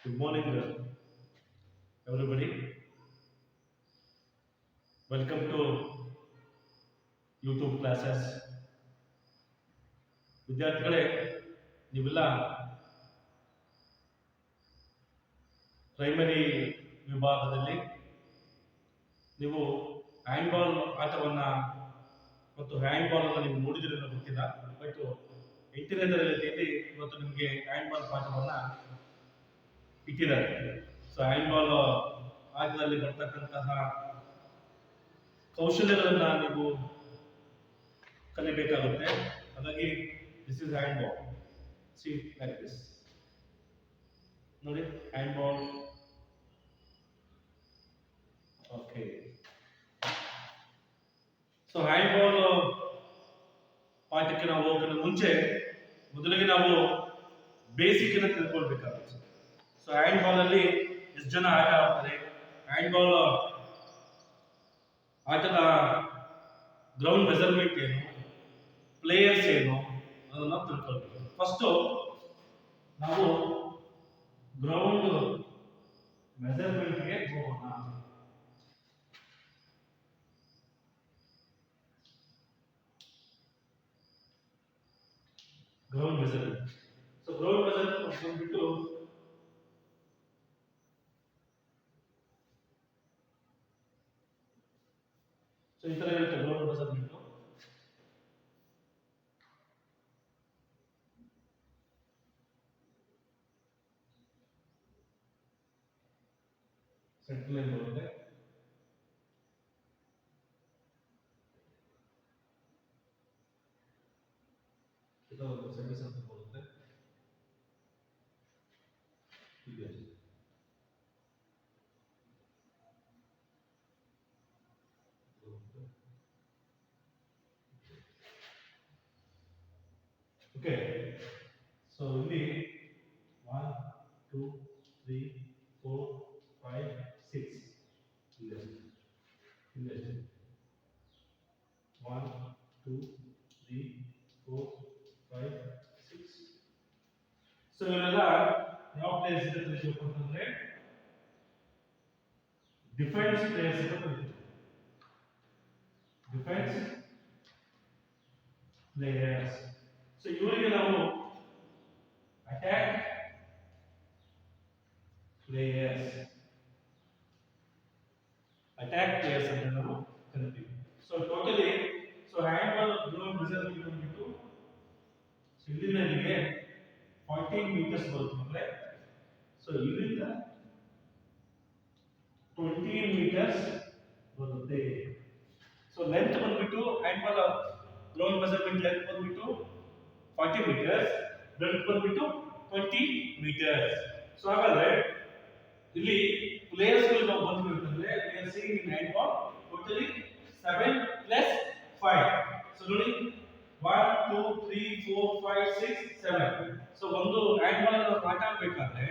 Good morning, everybody. Welcome to YouTube classes. ವಿದ್ಯಾರ್ಥಿಗಳೇ, ನೀವೆಲ್ಲ primary ವಿಭಾಗದಲ್ಲಿ ನೀವು ಹ್ಯಾಂಡ್ಬಾಲ್ ಆಟವನ್ನು ಮತ್ತು ಹ್ಯಾಂಡ್ಬಾಲ್ ಅನ್ನು ನೀವು ನೋಡಿದಿರ ಗೊತ್ತಿಲ್ಲ. ಬಟ್ 8ನೇ ತರಗತಿಯಲ್ಲಿ ಇವತ್ತು ನಿಮಗೆ ಹ್ಯಾಂಡ್ಬಾಲ್ ಪಾಠವನ್ನು ಇಟ್ಟಿದ್ದಾರೆ. ಸೊ ಹ್ಯಾಂಡ್ಬಾಲ್ ಆಟದಲ್ಲಿ ಬರ್ತಕ್ಕಂತಹ ಕೌಶಲ್ಯಗಳನ್ನು ನೀವು ಕಲಿಬೇಕಾಗುತ್ತೆ. ಹಾಗಾಗಿ this is handball. See like this. ನೋಡಿ handball. Okay. So hand ball ಪಾಠಕ್ಕೆ ನಾವು ಹೋಗೋಕ್ಕಿಂತ ಮುಂಚೆ ಮೊದಲಿಗೆ ನಾವು ಬೇಸಿಕ್ ಅನ್ನು ತಿಳ್ಕೊಳ್ಬೇಕಾಗುತ್ತೆ. ಸೊ ಹ್ಯಾಂಡ್ ಬಾಲ್ ಅಲ್ಲಿ ಎಷ್ಟು ಜನ ಆಟ ಆಡ್ತಾರೆ, ಹ್ಯಾಂಡ್ ಬಾಲ್ ಆಟದ ಗ್ರೌಂಡ್ ಮೆಜರ್ಮೆಂಟ್ ಏನು, ಪ್ಲೇಯರ್ಸ್ ಏನು ಅದನ್ನು ನಾವು ತಿಳ್ಕೊಳ್ಬೇಕು. ಫಸ್ಟ್ ನಾವು ಗ್ರೌಂಡ್ ಮೆಜರ್ಮೆಂಟ್ಗೆ ಹೋಗೋಣ. Ground measurement. So ground measurement ಬಂದ್ಬಿಟ್ಟು ಸೊ ಈ ತರ ಇರುತ್ತೆ ಗ್ರೌಂಡ್ ಮೆಜರ್ಮೆಂಟ್. ಸೆಂಟ್ರಲ್ ಲೈನ್ ಬರುತ್ತೆ, ಇದು ಸೆಂಟರ್ ಸೆಂಟರ್ ಬರುತ್ತೆ, ಹೀಗೆ. ಓಕೆ. ಸೊ ಇಲ್ಲಿ 1 2 3 4 5 6 ಇದೆ. 1 2 3 4 5 6. ಸೊ ಇವೆಲ್ಲ ಯಾವ ಪ್ಲೇಯರ್ಸ್ ಅಂತ ತಿಳ್ಕೊಬೇಕು ಅಂತಂದ್ರೆ ಡಿಫೆನ್ಸ್ ಪ್ಲೇಯರ್ಸ್ ಅಂತ ಕರೀತೀವಿ. Defence players. ಸೊ ಇವರಿಗೆ ನಾವು ಅಟ್ಯಾಕ್ ಪ್ಲೇಯರ್ಸ್ ಅಂತ ನಾವು ಕರಿತೀವಿ. So totally so hand ball ground measurement ಬಂದ್ಬಿಟ್ಟು ಇಲ್ಲಿಂದ ಇಲ್ಲಿಗೆ 14 ಮೀಟರ್ಸ್ ಬರುತ್ತೆ ಮಕ್ಕಳೇ. ಸೊ ಇಲ್ಲಿಂದ 20 ಮೀಟರ್ಸ್ ಬರುತ್ತೆ. ಸೊ ಲೆಂತ್ ಬಂದ್ಬಿಟ್ಟು hand ball ground measurement length ಬಂದ್ಬಿಟ್ಟು 40 ಮೀಟರ್ಸ್, ಬ್ರೆಡ್ತ್ ಬಂದ್ಬಿಟ್ಟು 20 ಮೀಟರ್ಸ್. ಸೊ ಹಾಗಾದ್ರೆ ಇಲ್ಲಿ ಪ್ಲೇಯರ್ಸ್ ಗಳು ನಾವು ಬಂದ್ಬಿಟ್ಟಂದ್ರೆ we are seeing in hand ball totally 7 plus 5. So ನೋಡಿ 1 2 3 4 5 6 7. ಸೊ ಒಂದು ಹ್ಯಾಂಡ್ ಬಾಲ್ ಅನ್ನು ಆಟ ಆಡಬೇಕಾದ್ರೆ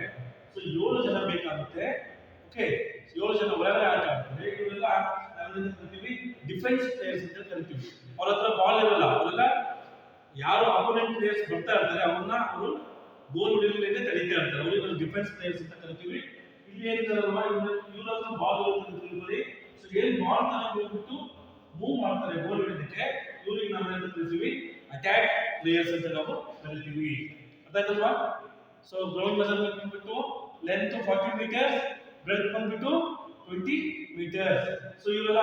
ಸೊ 7 ಜನ ಬೇಕಾಗುತ್ತೆ. ಓಕೆ, 7 ಜನ ಒಳಗಡೆ ಆಟ ಆಡ್ತಾರೆ. ಇವರೆಲ್ಲ ನಾವೇನು ಕರಿತೀವಿ ಡಿಫೆನ್ಸ್ ಪ್ಲೇಯರ್ಸ್ ಅಂತ ಕರಿತೀವಿ. ಅವ್ರ ಹತ್ರ ಬಾಲ್ ಇರಲ್ಲ, ಅವರೆಲ್ಲ ಯಾರು ಅಪೋನೆಂಟ್ ಪ್ಲೇಯರ್ಸ್ ಬರ್ತಾ ಇರ್ತಾರೆ ಅವನ್ನ ಅವರು ಗೋಲ್ ಹೊಡೆಯಲಿಕ್ಕೆ ತಡೀತಾ ಇರ್ತಾರೆ. ಅವರಿಗೆ ಡಿಫೆನ್ಸ್ ಪ್ಲೇಯರ್ಸ್ ಅಂತ ಕರಿತೀವಿ. ಇಲ್ಲಿ ಏನಿದಾರಲ್ವಾ ಇವ್ರ ಹತ್ರ ಬಾಲ್ ಇರುತ್ತೆ ಅಂತ ತಿಳ್ಕೊಳ್ಳಿ. ಸೊ ಏನ್ ಬಾಲ್ ತಗೊಂಡು ಹೋಗ್ಬಿಟ್ಟು ಮೂವ್ ಮಾಡ್ತಾರೆ ಗೋಲ್ ಹೊಡೆಯೋದಕ್ಕೆ, ಇವ್ರಿಗೆ ನಾವು ಏನಂತ ಕರಿತೀವಿ ಅಟ್ಯಾಕ್ ಪ್ಲೇಯರ್ಸ್ ಅಂತ ನಾವು ಕರಿತೀವಿ. ಅದಾಯ್ತಲ್ವಾ? ಸೊ ಗ್ರೌಂಡ್ ಮೆಜರ್ಮೆಂಟ್ ಬಂದ್ಬಿಟ್ಟು ಲೆಂತ್ 40 ಮೀಟರ್ಸ್, ಬ್ರೆಡ್ತ್ ಬಂದ್ಬಿಟ್ಟು 20 ಮೀಟರ್ಸ್. ಸೊ ಇವರೆಲ್ಲ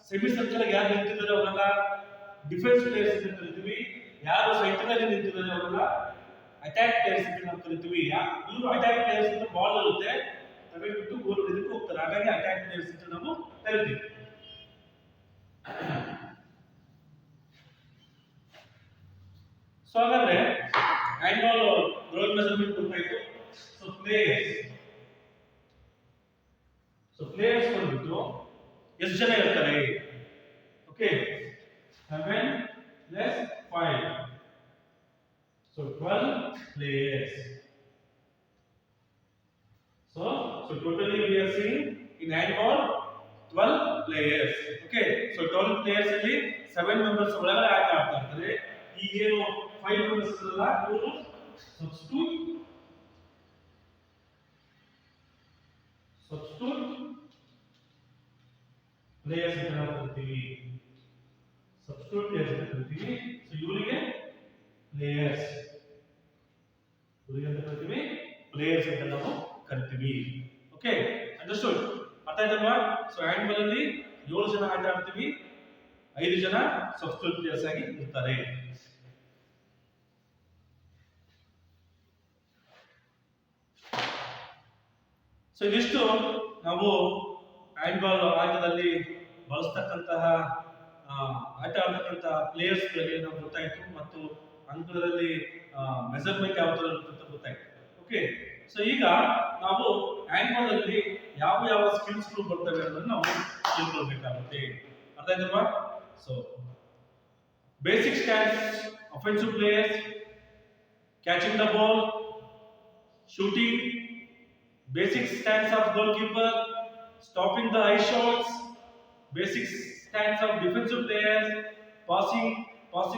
ಸೆಮಿ ಸರ್ಕಲ್ ಯಾರು ನಿಂತಿದ್ದಾರೆ ಅವರೆಲ್ಲ ಡಿಫೆನ್ಸ್ ಪ್ಲೇಯರ್ಸ್ ಅಂತ ಕರಿತೀವಿ. ಯಾರು ಸೆಂಟರ್ ಅಲ್ಲಿ ನಿಂತಿದ್ದಾರೆ ಅವರೆಲ್ಲ ಅಟ್ಯಾಕ್ ಪ್ಲೇಯರ್ಸ್ ಅಂತ ನಾವು ಕರಿತೀವಿ. ಇವರು ಅಟ್ಯಾಕ್ ಪ್ಲೇಯರ್ಸ್ ಅಂತ ಬಾಲ್ ಇರುತ್ತೆ ತಗೊಂಡ್ಬಿಟ್ಟು ಗೋಲ್ ಹೊಡೆದಕ್ಕೆ ಹೋಗ್ತಾರೆ, ಹಾಗಾಗಿ ಅಟ್ಯಾಕ್ ಪ್ಲೇಯರ್ಸ್ ಅಂತ ನಾವು ಕರಿತೀವಿ. ಸೊ ಹಾಗಾದ್ರೆ ಹ್ಯಾಂಡ್ ಬಾಲ್ ಗ್ರೌಂಡ್ ಮೆಜರ್ಮೆಂಟ್ ಗೊತ್ತಾಯ್ತು. ಸೊ ಪ್ಲೇಯರ್ಸ್ ಬಂದ್ಬಿಟ್ಟು ಎಷ್ಟು ಜನ ಇರ್ತಾರೆ? Okay, 7 plus 5. So 12 players. So totally we are seeing in handball 12 players. Okay, so 12 players ಅಲ್ಲಿ 7 members ಒಳಗಡೆ ಆಟ ಆಡ್ತಾ ಇರ್ತಾರೆ. ಈಗ ಏನು 5 members ಇರಲ್ಲ, ಇವರು ಸಬ್ಸ್ಟಿಟ್ಯೂಟ್ ಸಬ್ಸ್ಟಿಟ್ಯೂಟ್ ಪ್ಲೇಯರ್ಸ್ ಅಂತ ನಾವು ಕರಿತೀವಿ. ಸಬ್ಸ್ಟಿಟ್ಯೂಟ್ ಪ್ಲೇಯರ್ಸ್ ಅಂತ ಕರಿತೀವಿ. ಸೊ ಇವರಿಗೆ ಪ್ಲೇಯರ್ಸ್ ಅಂತ ಕರಿತೀವಿ, ಪ್ಲೇಯರ್ಸ್ ಅಂತ ನಾವು ಕರಿತೀವಿ. Okay, understood? ಅರ್ಥ ಆಯ್ತಲ್ವಾ? ಸೊ ಹ್ಯಾಂಡ್ಬಾಲ್ ಅಲ್ಲಿ 7 ಜನ ಆಟ ಆಡ್ತೀವಿ, 5 ಜನ ಸಬ್ಸ್ಟಿಟ್ಯೂಟ್ ಪ್ಲೇಯರ್ಸ್ ಆಗಿ ಇರ್ತಾರೆ. ಸೊ ಇದಿಷ್ಟು ನಾವು ಹ್ಯಾಂಡ್ಬಾಲ್ ಆಟದಲ್ಲಿ ಬಳಸ್ತಕ್ಕಂತಹ ಆಟ ಆಡ್ತಕ್ಕಂತಹ ಪ್ಲೇಯರ್ಸ್ ಬಗ್ಗೆ ನಾವು ಗೊತ್ತಾಯ್ತು, ಮತ್ತು ಅಂಕಗಳಲ್ಲಿ ಮೆಜರ್ಮೆಂಟ್ ಯಾವ ತರ ಇರುತ್ತೆ ಅಂತ ಗೊತ್ತಾಯ್ತು. ಓಕೆ, ಸೊ ಈಗ ನಾವು ಹ್ಯಾಂಡ್ಬಾಲ್ ಅಲ್ಲಿ ಯಾವ ಸ್ಕಿಲ್ಸ್ ಬರ್ತವೆ ಅನ್ನೋದನ್ನ ನಾವು ತಿಳ್ಕೊಳ್ಬೇಕಾಗುತ್ತೆ. ಅರ್ಥ ಆಯ್ತಲ್ವಾ? So basic stance, offensive players, catching the ball, shooting, basic stance of goalkeeper, stopping the high shots, basic stance of defensive players, passing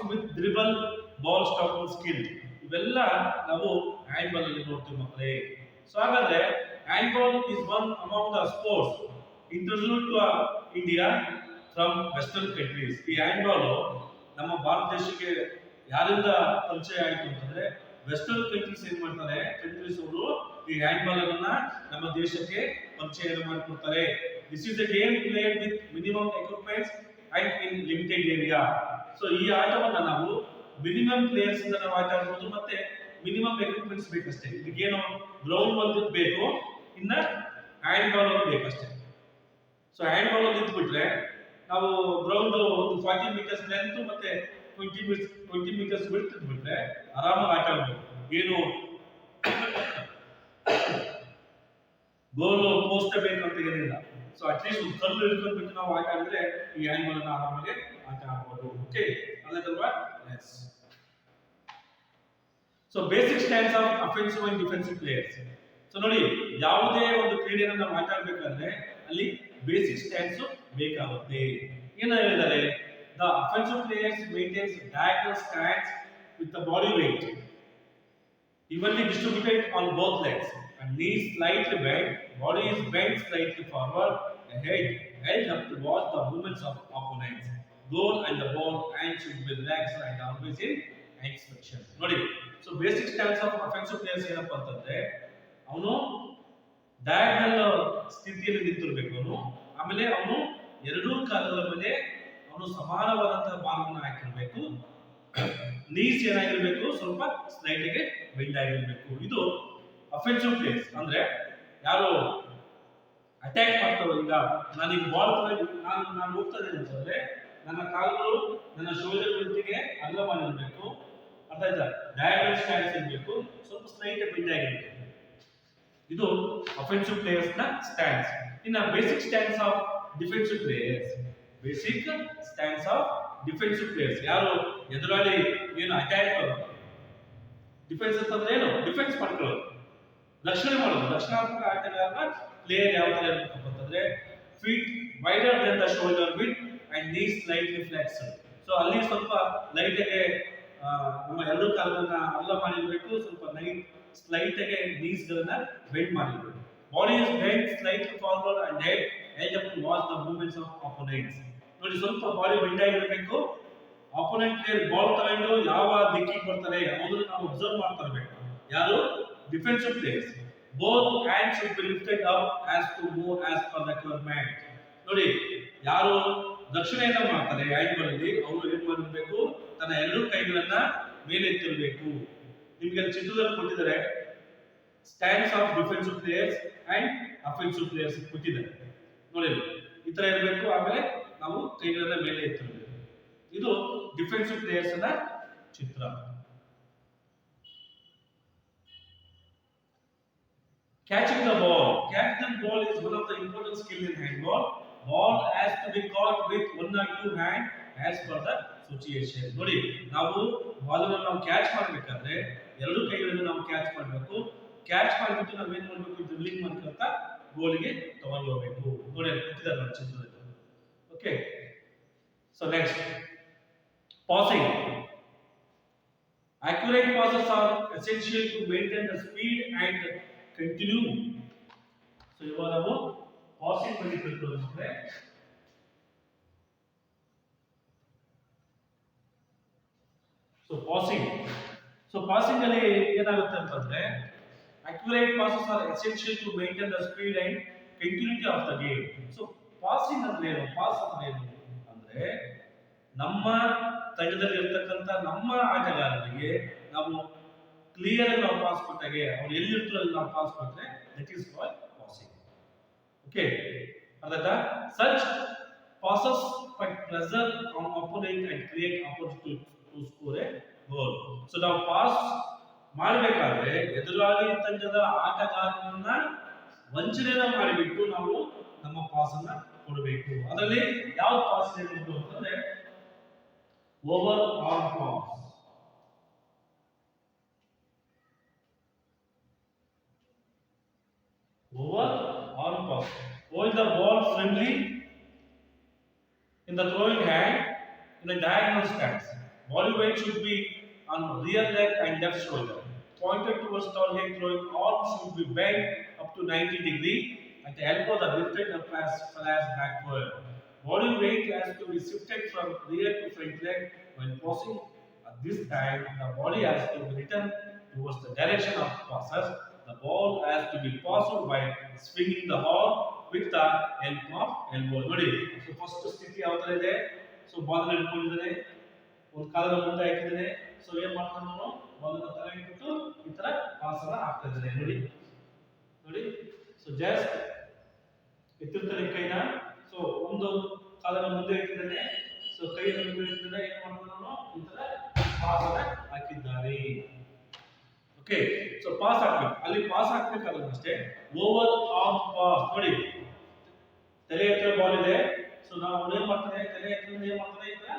with dribble, ball stopping skill. ಇವೆಲ್ಲ ನಾವು ಹ್ಯಾಂಡ್ಬಾಲ್ ಅಲ್ಲಿ ನೋಡ್ತೀವಿ ಮಕ್ಕಳೇ. ಸೊ ಹಾಗಾದ್ರೆ handball is one among the sports introduced to India from western countries. ಈ handball ನಮ್ಮ ಭಾರತ ದೇಶಕ್ಕೆ ಯಾರಿಂದ ಪರಿಚಯ ಆಯಿತು ಅಂತಂದ್ರೆ ವೆಸ್ಟರ್ನ್ ಕಂಟ್ರೀಸ್ ಏನ್ ಮಾಡ್ತಾರೆ, ಕಂಟ್ರೀಸ್ ಅವರು ಈ ಹ್ಯಾಂಡ್ಬಾಲ್ ಅನ್ನ ನಮ್ಮ ದೇಶಕ್ಕೆ ಪರಿಚಯ ಮಾಡಿಕೊಡ್ತಾರೆ. This is A game played with minimum equipments and in limited area. So ಈ ಆಟವನ್ನ ನಾವು ಮಿನಿಮಮ್ ಪ್ಲೇಯರ್ಸ್ ಇಂದ ನಾವು ಆಟ ಆಡಬಹುದು, ಮತ್ತೆ ಮಿನಿಮಮ್ ಎಕ್ವಿಪ್ಮೆಂಟ್ಸ್ ಬೇಕಷ್ಟೇ. ಇದಕ್ಕೇನು ಗ್ರೌಂಡ್ ಒಂದು ಬೇಕು, ಇನ್ನ ಹ್ಯಾಂಡ್ಬಾಲ್ ಒಂದು ಬೇಕಷ್ಟೇ. ಸೊ ಹ್ಯಾಂಡ್ಬಾಲ್ ಒಂದು ಇದ್ಬಿಟ್ರೆ ನಾವು ಗ್ರೌಂಡ್ ಒಂದು 40 ಮೀಟರ್ಸ್ ಲೆಂತ್ ಮತ್ತೆ 20 ಮೀಟರ್ಸ್ ಬಿಡ್ತು ಬಿಟ್ರೆ ಆರಾಮಾಗಿ ಆಟ ಆಡಬಹುದು. ಏನು ಗೋಲ್ ಪೋಸ್ಟ್ ಬೇಕು ಅಂತ ಏನಿಲ್ಲ. ಸೊ ಅಟ್ಲೀಸ್ಟ್ ಒಂದು ಕಲ್ಲು ಹಿಡ್ಕೊಂಡ್ಬಿಟ್ಟು ನಾವು ಆಟ ಆಡಿದ್ರೆ ಈ ಹ್ಯಾಂಡ್ಬಾಲ್ ಅನ್ನ ಆರಾಮಾಗಿ ಆಟ ಆಡಬಹುದು. ಓಕೆ, ಅಲ್ಲದಲ್ವಾ? Yes. So basic stance of offensive and defensive players. So ನೋಡಿ, ಯಾವುದೇ ಒಂದು ಕ್ರೀಡೆಯನ್ನು ನಾವು ಆಟ ಆಡಬೇಕಾದ್ರೆ ಅಲ್ಲಿ ಬೇಸಿಕ್ ಸ್ಟ್ಯಾನ್ಸ್ ಬೇಕಾಗುತ್ತೆ. ಏನು ಹೇಳಿದ್ದಾರೆ? The offensive players maintains diagonal stance with the body weight evenly distributed on both legs and knees slightly bent. Body is bent slightly forward. The head held up to watch the movements of opponents. Goal and the ball hand should be relaxed and always in expression. ನೋಡಿ, so basic stance of offensive players ಏನಪ್ಪಾ ಅಂತಂದ್ರೆ ಅವನು diagonal ಸ್ಥಿತಿಯಲ್ಲಿ ನಿಂತಿರಬೇಕು. ಅವನು ಆಮೇಲೆ ಅವನು ಎರಡೂ ಕಾಲುಗಳ ಮೇಲೆ ಅವನು ಸಮಾನವಾದಂತಹ ಬಾಲವನ್ನು ಹಾಕಿರಬೇಕು. ನೀಸ್ ಏನಾಗಿರ್ಬೇಕು, ಸ್ವಲ್ಪ ಸ್ಲೈಡ್ ಗೆ ಬೆಂಡ್ ಆಗಿರ್ಬೇಕು. ಇದು ಅಫೆನ್ಸಿವ್ ಪ್ಲೇಯರ್ಸ್. ಅಂದ್ರೆ ಯಾರು ಅಟ್ಯಾಕ್ ಮಾಡ್ತಾರೋ, ಈಗ ನಾನೀಗ ಬಾಲ್ ನಾನು ಹೋಗ್ತಾ ಇದ್ದೀನಿ ಅಂತಂದ್ರೆ ನನ್ನ ಕಾಲುಗಳು ನನ್ನ ಶೋಲ್ಡರ್ ಜೊತೆಗೆ ಅಗಲ ಮಾಡಿರ್ಬೇಕು. ಅರ್ಥ ಆಯ್ತಾ? ಡಯಾಗನಲ್ ಸ್ಟ್ಯಾನ್ಸ್ ಇರಬೇಕು, ಸ್ವಲ್ಪ ಸ್ಲೈಡ್ ಬೆಂಡ್ ಆಗಿರ್ಬೇಕು. ಇದು ಅಫೆನ್ಸಿವ್ ಪ್ಲೇಯರ್ಸ್ ನ ಸ್ಟ್ಯಾನ್ಸ್. ಇನ್ನ basic stance of defensive players. Basic stance of defensive players ಯಾರು ಎದುರಾಳಿ ಏನು ಅಟ್ಯಾಕ್ ಡಿಫೆನ್ಸ್ ಅಂತಂದ್ರೆ ಏನು, ಡಿಫೆನ್ಸ್ ಮಾಡ್ಕೊಳ್ಳೋದು, ರಕ್ಷಣೆ ಮಾಡೋದು. ರಕ್ಷಣಾತ್ಮಕ ಆಟಗಾರನ ಪ್ಲೇಯರ್ ಯಾವ ತರ ಇರಬೇಕು ಅಂತಂದ್ರೆ feet wider then the shoulder width and knees slightly flexed. So ಅಲ್ಲಿ ಸ್ವಲ್ಪ ಲೈಟ್ ಗೆ ನಮ್ಮ ಎರಡು ಕಾಲನ್ನ ಅಗಲ ಮಾಡಿರಬೇಕು, ಸ್ವಲ್ಪ ಸ್ಲೈಟ್ ಗೆ ನೀಸ್ ಗಳನ್ನ ಬೆಂಡ್ ಮಾಡಿರಬೇಕು. Body is bend slightly forward and head held up to watch the movements of opponents. ನೋಡಿ, ಸ್ವಲ್ಪ ಬಾಡಿ ಬೆಂಡ್ ಆಗಿರಬೇಕು. ಆಪೋನೆಂಟ್ ಪ್ಲೇಯರ್ ಬಾಲ್ ತಗೊಂಡು ಯಾವ ದಿಕ್ಕಿಗೆ ಬರ್ತಾರೆ ಅದನ್ನ ನಾವು ಅಬ್ಸರ್ವ್ ಮಾಡ್ತಾ ಇರಬೇಕು. ಯಾರು? Defensive players. Both hands should be lifted up as to move as per the requirement. ನೋಡಿ, ಯಾರು ರಕ್ಷಣೆಯನ್ನ ಮಾಡ್ತಾರೆ ಹ್ಯಾಂಡ್ಬಾಲ್ ಅಲ್ಲಿ ಅವರು ಏನ್ ಮಾಡಬೇಕು, ತನ್ನ ಎರಡು ಕೈಗಳನ್ನ ಮೇಲೆ ಎತ್ತಿರಬೇಕು. ನಿಮಗೆ ಚಿತ್ರದಲ್ಲಿ ಕೊಟ್ಟಿದ್ದಾರೆ stance of defensive players and offensive players ಕೊಟ್ಟಿದ್ದಾರೆ ನೋಡಿ, ಈ ತರ ಇರಬೇಕು. ಆಮೇಲೆ ನಾವು ಕೈಗಳನ್ನ ಮೇಲೆ ಎತ್ತಿರಬೇಕು. ಇದು ಡಿಫೆನ್ಸಿವ್ ಪ್ಲೇಯರ್ಸ್ ನ ಚಿತ್ರ. Catching the ball. Catching the ball is one of the important skill in handball. Ball has to be caught with one or two hand as per the situation. ನೋಡಿ, ನಾವು ಬಾಲ್ ಅನ್ನು ನಾವು catch ಮಾಡಬೇಕಾದ್ರೆ ಎರಡು ಕೈಗಳಿಂದ ನಾವು catch ಮಾಡಬೇಕು. Catch ಮಾಡಿಬಿಟ್ಟು ನಾವು ಏನು ಮಾಡಬೇಕು, ಡ್ರಿಬ್ಲಿಂಗ್ ಮಾಡ್ಕೊಂತ ಗೋಲಿಗೆ ತಗೊಂಡು ಹೋಗಬೇಕು. ನೋಡಿ, ಕೊಟ್ಟಿದ್ದಾರೆ ನೋಡಿ ಚಿತ್ರದಲ್ಲಿ. Okay, so next passing. Accurate passes are essential to maintain the speed and continue. So so ಇವಾಗ ನಾವು ಪಾಸಿಂಗ್ ಬಗ್ಗೆ ತಿಳ್ಕೊಳ್ಳೋಣ. ಸೊ ಪಾಸಿಂಗ್ ಅಲ್ಲಿ ಏನಾಗುತ್ತೆ ಅಂತಂದ್ರೆ accurate passes are essential to maintain the speed and continuity of the game. So passing ಅಂದ್ರೆ ಏನು? Pass ಅಂದ್ರೆ ಏನು ಅಂದ್ರೆ ನಮ್ಮ ತಂಡದಲ್ಲಿ ಇರ್ತಕ್ಕಂಥ ನಮ್ಮ ಆಟಗಾರರಿಗೆ ನಾವು ಕ್ಲಿಯರ್ ಆಗಿ ನಾವು ಪಾಸ್ ಕೊಟ್ಟಾಗೆ ಅವ್ರು ಎಲ್ಲಿರ್ತಾರೋ ಅಲ್ಲಿ ನಾವು ಪಾಸ್ ಕೊಟ್ರೆ that is called passing. Okay, ಅರ್ಥ? Such passes put pressure on opponent and create opportunity to score a goal. So ನಾವು ಪಾಸ್ ಮಾಡಬೇಕಾದ್ರೆ ಎದುರಾಳಿ ತಂಡದ ಆಟಗಾರರನ್ನ ವಂಚನೆನ ಮಾಡಿಬಿಟ್ಟು ನಾವು ನಮ್ಮ ಪಾಸ್ ಅನ್ನ ಕೊಡಬೇಕು. ಅದರಲ್ಲಿ ಯಾವ ಪಾಸ್ ಇರಬೇಕು ಅಂತಂದ್ರೆ over arm pass. Over arm pass. Hold the ball firmly in the throwing hand in a diagonal stance. Body weight should be on rear leg and left shoulder. Pointed towards target, throwing arm should be bent up to 90 degrees. At the elbow, the lifted the flash backward. Body weight has to be shifted from rear to front leg when passing. At this time, the body has to be returned towards the direction of passes. The ball has to be passed by swinging the arm with the help of elbow. ನೋಡಿ, so first ಸ್ಥಿತಿ ಯಾವ ತರ ಇದೆ? So ball ಅನ್ನು ಹಿಡ್ಕೊಂಡಿದ್ದಾನೆ, ಒಂದು ಕಾಲನ್ನ ಮುಂದೆ ಹಾಕಿದ್ದಾನೆ. ಸೊ ಏನ್ ಮಾಡ್ತಾನೆ ಅವನು? ಬಾಲ್ ಅನ್ನು ತಲೆ ಇಟ್ಬಿಟ್ಟು ಈ ತರ ಪಾಸ್ ಅನ್ನ ಹಾಕ್ತಾ ಇದ್ದಾನೆ. ನೋಡಿ, ಸೊ ಜಸ್ಟ್ ಎತ್ತಿರ್ತಾನೆ ಕೈನ. ಸೊ ಒಂದು ಕಾಲನ್ನ ಮುಂದೆ ಇಟ್ಟಿದ್ದಾನೆ, ಸೊ ಕೈಯನ್ನು ಮುಂದೆ ಇಟ್ಟಿದ್ದಾನೆ. ಏನ್ ಮಾಡ್ತಾನೆ ಅವನು? ಈ ತರ ಪಾಸ್ ಅನ್ನ ಹಾಕಿದ್ದಾನೆ. ಓಕೆ, ಸೊ ಪಾಸ್ ಹಾಕ್ಬೇಕು. ಅಲ್ಲಿ ಪಾಸ್ ಹಾಕ್ಬೇಕಾದ್ರೆ ಅಷ್ಟೇ ಓವರ್ ಆರ್ಮ್ ಪಾಸ್. ನೋಡಿ, ತಲೆ ಹತ್ರ ಬಾಲ್ ಇದೆ. ಸೊ ನಾವು ಏನ್ ಮಾಡ್ತಾನೆ? ತಲೆ ಹತ್ರ ಏನ್ ಮಾಡ್ತಾನೆ? ಈ ತರ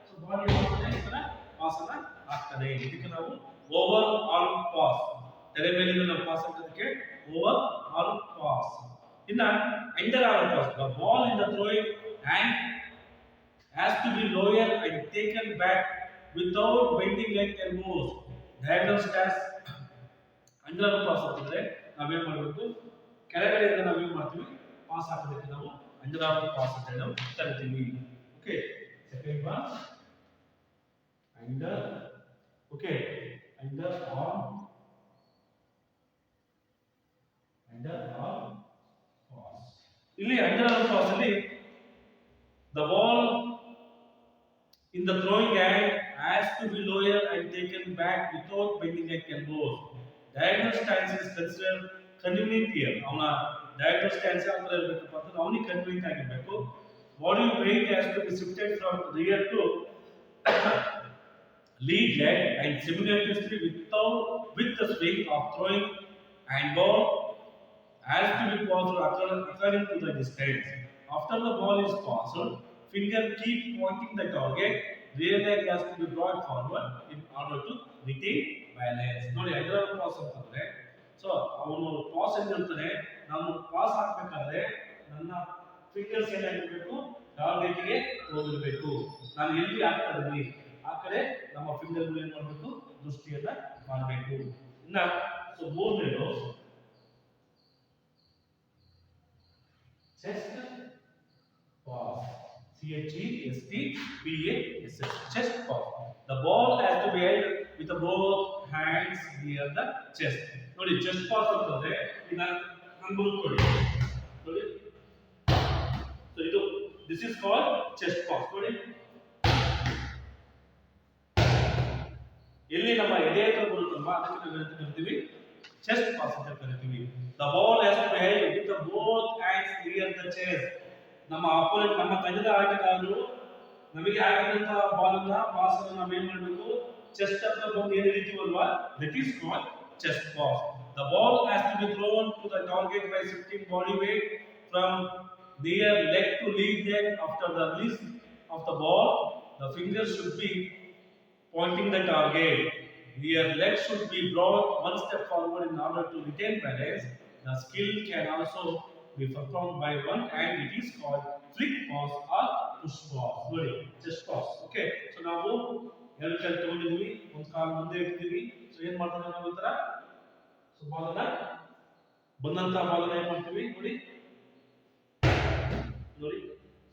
ಸೊ ಬಾಲ್ ಏನ್ ಮಾಡ್ತಾನೆ? ಈ ತರ ಪಾಸ್ ಅನ್ನ ಹಾಕ್ತಾನೆ. ಇದಕ್ಕೆ ನಾವು ಓವರ್ ಆರ್ಮ್ ಪಾಸ್. ತಲೆ ಮೇಲಿಂದ ನಾವು ಪಾಸ್ ಹಾಕೋದಕ್ಕೆ ಓವರ್ ಆರ್ಮ್ ಪಾಸ್. ಇನ್ನ under arm pass. The ball in the throwing hand has to be lower and taken back without bending like elbows. Diagonal stance. Under arm pass ಅಂತಂದ್ರೆ ನಾವೇನ್ ಮಾಡಬೇಕು? ಕೆಳಗಡೆಯಿಂದ ನಾವೇನ್ ಮಾಡ್ತೀವಿ? ಪಾಸ್ ಹಾಕೋದಕ್ಕೆ ನಾವು ಅಂಡರ್ ಆರ್ಮ್ ಪಾಸ್ ಅಂತ ಹೇಳಿ ನಾವು ಕರಿತೀವಿ. Okay, second one under. Okay, under arm pass. ಇಲ್ಲಿ ಅಂಡರ್ ಆರ್ಮ್ ಪಾಸ್ ಅಲ್ಲಿ the ball in the throwing hand has to be lower and taken back without bending like elbows. Diagonal stance is considered convenient here. ಅವನ diagonal stance ಅಂದ್ರೆ ಇರಬೇಕಪ್ಪ ಅಂತಂದ್ರೆ ಅವನಿಗೆ convenient ಆಗಿರಬೇಕು. Body weight has to be shifted from rear to lead leg and simultaneously with the swing of throwing and ball has to be passed according to the distance. After the ball is passed, finger keep pointing the target. Rear leg has to be brought forward in order to retain balance. ನೋಡಿ, under arm pass ಅಂತಂದ್ರೆ so ಅವನು pass ಎಂದಿರ್ತಾನೆ. ನಾವು pass ಹಾಕಬೇಕಾದ್ರೆ ನನ್ನ fingers ಏನಾಗಿರ್ಬೇಕು? Target ಗೆ ಹೋಗಿರ್ಬೇಕು. ನಾನು ಎಲ್ಲಿ ಹಾಕ್ತಾ ಇದ್ದೀನಿ ಆ ಕಡೆ ನಮ್ಮ ಫಿಂಗರ್ ಏನ್ ಮಾಡಬೇಕು? ದೃಷ್ಟಿಯನ್ನ ಮಾಡಬೇಕು. ಇನ್ನ ಸೊ ಮೂರನೇದು chest pass. CHESTPASS. Chest pass. The ball has to be held with both hands near the chest. ನೋಡಿ, ಚೆಸ್ಟ್ ಪಾಸ್ ಅಂತಂದ್ರೆ ಈಗ ಅನ್ಬೋದು ನೋಡಿ. ಸೊ ಇದು this is called chest pass. ನೋಡಿ, ಎಲ್ಲಿ ನಮ್ಮ ಎದೆ ಹತ್ರ ಬರುತ್ತಲ್ವಾ ಅದಕ್ಕೆ ನಾವು ಏನಂತ ಕರಿತೀವಿ? ಚೆಸ್ಟ್ ಪಾಸ್ ಅಂತ ಕರಿತೀವಿ. The ball has to be held with both hands near the chest. ನಮ್ಮ ಅಪೋನೆಂಟ್, ನಮ್ಮ ತಂಡದ ಆಟಗಾರರು ನಮಗೆ ಹಾಕಿದಂತ ಬಾಲ್ ಅನ್ನ ಪಾಸ್ ಅನ್ನು ನಾವು ಏನ್ ಮಾಡಬೇಕು? ಚೆಸ್ಟ್ ಹತ್ರ ಬಂದು ಏನು ಹಿಡಿತೀವಲ್ವಾ that is called chest pass. The ball has to be thrown to the target by shifting body weight from near leg to lead leg. After the release of the ball, the fingers should be pointing the target. Near leg should be brought one step forward in order to retain balance. The skill can also be performed by one and it is called flick pass or push pass. ನೋಡಿ, chest pass. Okay, so ನಾವು ಎರಡು ಕಾಲು ತಗೊಂಡಿದ್ವಿ, ಒಂದು ಕಾಲು ಮುಂದೆ ಇಡ್ತೀವಿ. So ಏನ್ ಮಾಡ್ತಾರೆ ನಾವು ಈ ತರ? ಸೊ ಬಾಲ್ ಅನ್ನ ಬಂದಂತ ಬಾಲ್ ಏನ್ ಮಾಡ್ತೀವಿ ನೋಡಿ ನೋಡಿ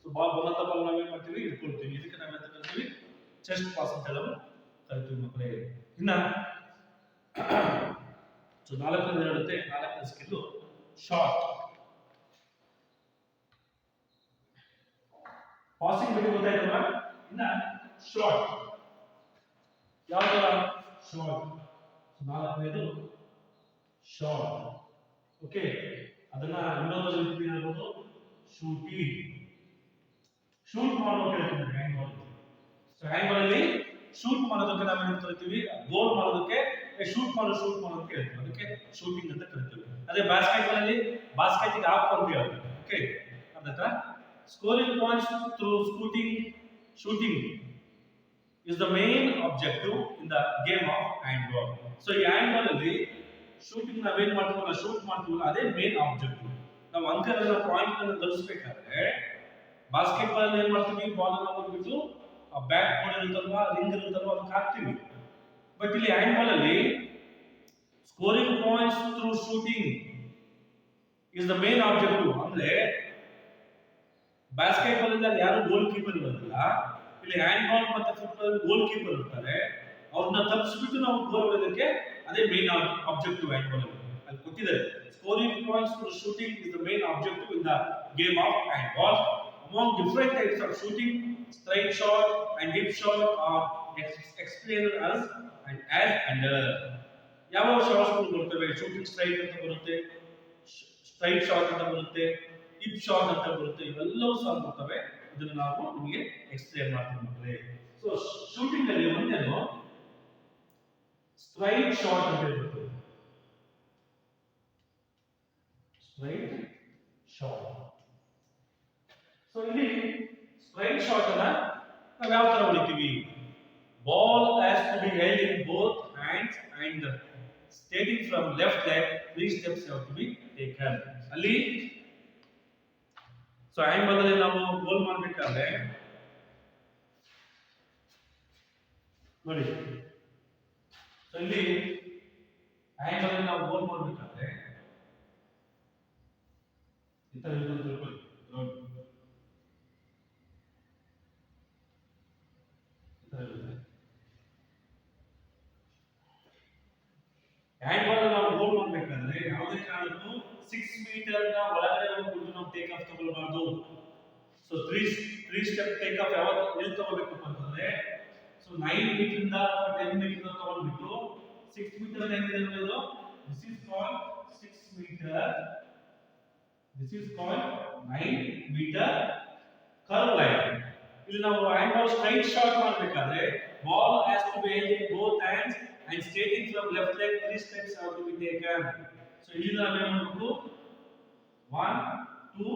ಸೊ ಬಾಲ್ ಬಂದಂತ ಬಾಲ್ ನಾವ್ ಏನ್ ಮಾಡ್ತೀವಿ ಇಟ್ಕೊಳ್ತೀವಿ ಇದಕ್ಕೆ ನಾವ್ ಎಂತ ಕರಿತೀವಿ ಚೆಸ್ಟ್ ಪಾಸ್ ಅಂತ ಹೇಳೋದು ಕರಿತೀವಿ ಮಕ್ಕಳೇ ಇನ್ನ ಸೊ ನಾಲ್ಕನೇ ಇರುತ್ತೆ ನಾಲ್ಕನೇ ಸ್ಕಿಲ್ ಶಾರ್ಟ್ ಪಾಸಿಂಗ್ ಬಗ್ಗೆ ಗೊತ್ತಾಯ್ತಲ್ವಾ ಇನ್ನ ಶಾರ್ಟ್ ಯಾವ ತರ ಶಾರ್ಟ್ ನಾಲ್ಕನೇದು ಶಾರ್ಟ್ ಓಕೆ ಅದನ್ನ ಇನ್ನೊಂದು ರೀತಿ ಹೇಳ್ಬೋದು ಶೂಟಿಂಗ್ ಶೂಟ್ ಮಾಡೋಕೆ ಹೇಳ್ತೀವಿ hand ball so hand ball ಅಲ್ಲಿ ಶೂಟ್ ಮಾಡೋದಕ್ಕೆ ನಾವು ಏನು ಕರಿತೀವಿ ಗೋಲ್ ಮಾಡೋದಕ್ಕೆ ಶೂಟ್ ಮಾಡೋದಕ್ಕೆ ಹೇಳ್ತೀವಿ ಅದಕ್ಕೆ ಶೂಟಿಂಗ್ ಅಂತ ಕರಿತೀವಿ ಅದೇ ಬಾಸ್ಕೆಟ್ ಬಾಲ್ ಅಲ್ಲಿ ಬಾಸ್ಕೆಟ್ ಗೆ ಹಾಕು ಅಂತ ಹೇಳ್ತೀವಿ ಓಕೆ ಅದಕ್ಕ scoring points through shooting is the main objective in the game of handball so ಈ handball ಅಲ್ಲಿ ಶೂಟಿಂಗ್ ನಾವೇನ್ ಮಾಡ್ತೀವಲ್ಲ ಶೂಟ್ ಮಾಡ್ತೀವಲ್ಲ ಅದೇ ಮೇನ್ ಆಬ್ಜೆಕ್ಟಿವ್ ನಾವು ಅಂಕಗಳನ್ನ ಪಾಯಿಂಟ್ ಅನ್ನು ಗಳಿಸಬೇಕಾದ್ರೆ ಬಾಸ್ಕೆಟ್ ಬಾಲ್ ಏನ್ ಮಾಡ್ತೀವಿ ಬಾಲ್ ಅನ್ನು ಹೋಗ್ಬಿಟ್ಟು ಆ ಬ್ಯಾಟ್ ಬಾಲ್ ಇರುತ್ತಲ್ವಾ ರಿಂಗ್ ಇರುತ್ತಲ್ವಾ ಅದಕ್ಕೆ ಹಾಕ್ತೀವಿ ಬಟ್ ಇಲ್ಲಿ ಹ್ಯಾಂಡ್ ಬಾಲ್ ಅಲ್ಲಿ scoring points through shooting is the main objective ಅಂದ್ರೆ ಬಾಸ್ಕೆಟ್ ಬಾಲ್ ಇಂದ ಯಾರು ಗೋಲ್ ಕೀಪರ್ ಇರೋದಿಲ್ಲ ಇಲ್ಲಿ ಹ್ಯಾಂಡ್ ಬಾಲ್ ಮತ್ತೆ ಫುಟ್ಬಾಲ್ ಗೋಲ್ ಕೀಪರ್ ಇರ್ತಾರೆ ಅವ್ರನ್ನ ತಪ್ಪಿಸ್ಬಿಟ್ಟು ನಾವು ಗೋಲ್ ಹೊಡೆಯೋದಕ್ಕೆ ಅದೇ ಮೇನ್ ಆಬ್ಜೆಕ್ಟಿವ್ ಹ್ಯಾಂಡ್ ಬಾಲ್ ಅಲ್ಲಿ ಕೊಟ್ಟಿದ್ದಾರೆ scoring points for shooting is the main objective in the game of hand ball among different types of shooting straight shot and deep shot are explained as under ಯಾವ shots ಬರ್ತವೆ shooting straight ಅಂತ ಬರುತ್ತೆ straight shot ಅಂತ ಬರುತ್ತೆ drip shot ಅಂತ ಬರುತ್ತೆ ಇವೆಲ್ಲವೂ ಸಹ ಬರ್ತವೆ ಇದನ್ನ ನಾವು ನಿಮಗೆ ಎಕ್ಸ್ಪ್ಲೇನ್ ಮಾಡ್ತೀನಿ ಮಕ್ಕಳೇ ಸೊ ಶೂಟಿಂಗ್ ಅಲ್ಲಿ ಒಂದೇನು ಸ್ಟ್ರೈಟ್ ಶಾಟ್ ಅಂತ ಹೇಳ್ಬಿಟ್ಟು ಸ್ಟ್ರೈಟ್ ಶಾಟ್ ಸೊ ಇಲ್ಲಿ ಸ್ಟ್ರೈಟ್ ಶಾಟ್ ಅನ್ನ ನಾವು ಯಾವ ತರ ಹೊಡಿತೀವಿ ball has to be held in both hands and stating from left leg 3 steps have to be taken ಅಲ್ಲಿ ಸೊ ಹ್ಯಾಂಡ್ ಬಾಲ್ ಅಲ್ಲಿ ನಾವು ಗೋಲ್ ಮಾಡಬೇಕಾದ್ರೆ ನೋಡಿ ಸೊ ಇಲ್ಲಿ ಹ್ಯಾಂಡ್ ಬಾಲ್ ಅಲ್ಲಿ ನಾವು ಗೋಲ್ ಮಾಡಬೇಕಾದ್ರೆ ಈ ತರ ತಿಳ್ಕೊಳ್ಳಿ ಹ್ಯಾಂಡ್ ಬಾಲ್ ನಾವು ಗೋಲ್ ಮಾಡಬೇಕಾದ್ರೆ ಯಾವುದೇ ಕಾರಣಕ್ಕೂ 6 ಮೀಟರ್ ನ ಒಳಗಡೆ ಹೋಗ್ಬಿಟ್ಟು ನಾವು ಟೇಕ್ ಆಫ್ ತಗೊಳ್ಳಬಾರದು ಸೊ 3 ಸ್ಟೆಪ್ ಟೇಕ್ ಆಫ್ ಯಾವಾಗ ಎಲ್ಲಿ ತಗೋಬೇಕು ಅಂತಂದ್ರೆ ಸೊ 9 ಮೀಟರ್ ಇಂದ 10 ಮೀಟರ್ ತಗೊಂಡ್ಬಿಟ್ಟು 6 ಮೀಟರ್ ಏನಿದೆ ಇದು this is called 6 metre this is called 9 metre curve line ಇಲ್ಲಿ ನಾವು ಹ್ಯಾಂಡ್ ಬಾಲ್ ಸ್ಟ್ರೈಟ್ ಶಾಟ್ ಮಾಡಬೇಕಾದ್ರೆ ball has to be held in both hands and stating from left leg 3 steps have to be taken so ಇಲ್ಲಿ ನಾವು ಏನು ಮಾಡಬೇಕು 1 2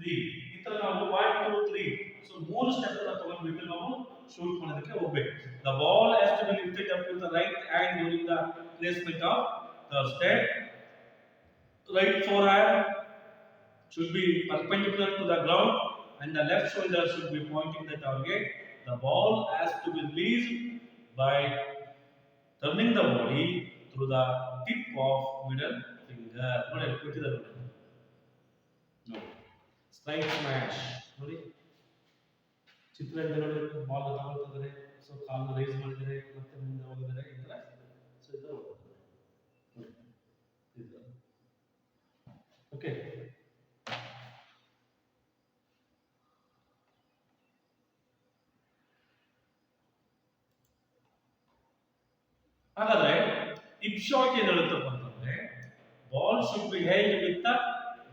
3 ಈ ತರ ನಾವು 1 2 3 ಸೊ 3 ಸ್ಟೆಪ್ ಅನ್ನು ತಗೊಂಡ್ಬಿಟ್ಟು ನಾವು ಶೂಟ್ ಮಾಡೋದಕ್ಕೆ ಹೋಗಬೇಕು the ball has to be lifted up with the right hand during the placement of the step right forehand should be perpendicular to the ground and the left shoulder should be pointing the target the ball has to be released by turning the body through the tip of middle finger ನೋಡಿ ಕೊಟ್ಟಿದ್ದಾರೆ ನೋಡಿ straight smash ನೋಡಿ ಚಿತ್ರದಿಂದ ನೋಡಿ ball ತಗೊಳ್ತಿದ್ದಾರೆ so ಕಾಲನ್ನು rice ಮಾಡಿದ್ದಾರೆ ಮತ್ತೆ ಮುಂದೆ ಹೋಗಿದ್ದಾರೆ ಈ ತರ ಸೊ ಇದು ಓಕೆ ಹಾಗಾದ್ರೆ ಹಿಪ್ ಶಾಟ್ ಏನು ಹೇಳುತ್ತಪ್ಪ ಅಂತಂದ್ರೆ ball should be held with the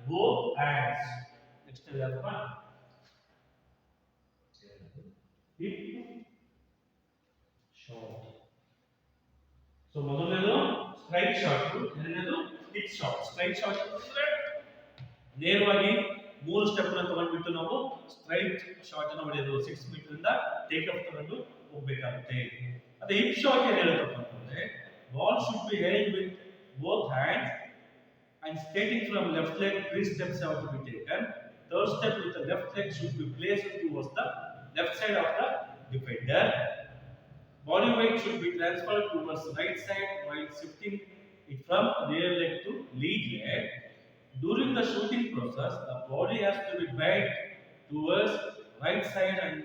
both hands next ಯಾಕಪ್ಪ ಹಿಪ್ ಶಾಟ್ ಸೊ ಮೊದಲನೇದು ಸ್ಟ್ರೈಟ್ ಶಾಟ್ ಎರಡನೇದು ಹಿಪ್ ಶಾಟ್ ಸ್ಟ್ರೈಟ್ ಶಾಟ್ ಅಂದ್ರೆ ನೇರವಾಗಿ 3 ಸ್ಟೆಪ್ ಅನ್ನು ತಗೊಂಡ್ಬಿಟ್ಟು ನಾವು ಸ್ಟ್ರೈಟ್ ಶಾಟ್ ಅನ್ನು ಹೊಡೆಯೋದು 6 ಮೀಟರ್ ಇಂದ ಟೇಕ್ ಆಫ್ ತಗೊಂಡು ಹೋಗಬೇಕಾಗುತ್ತೆ ಅದೇ ಹಿಪ್ ಶಾಟ್ ಏನು ಹೇಳುತ್ತಪ್ಪ ಅಂತಂದ್ರೆ ball should be held with both hands and stating from left leg 3 steps have to be taken third step with the left leg should be placed towards the left side of the defender body weight should be transferred towards right side while shifting it from rear leg to lead leg the shooting process, the body has to be bent towards right side and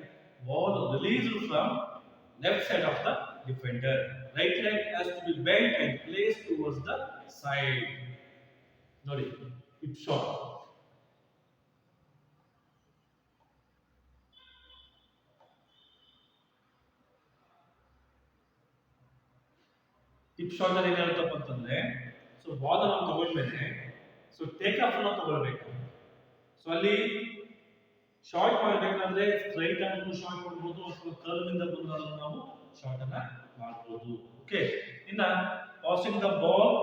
ball released from left side of the defender. Right leg has to be bent and placed towards the side. Nodi, hip shot. Hip shot ಅಲ್ಲಿ ಏನಾಗುತ್ತಪ್ಪ ಅಂತಂದ್ರೆ so ball ನಾವು ತಗೊಂಡ್ಮೇಲೆ so take off ಅನ್ನು ತಗೊಳ್ಬೇಕು. So ಅಲ್ಲಿ short ಮಾಡಬೇಕಂದ್ರೆ straight ಆಗಿ short ಮಾಡಬಹುದು ಅಥವಾ ಕರ್ವ್ ಇಂದ ಬಂದಾಗ ನಾವು ಶಾರ್ಟ್ ಅನ್ನ ಮಾಡಬಹುದು. ಓಕೆ, ಇನ್ನ ಪಾಸಿಂಗ್ ದ ಬಾಲ್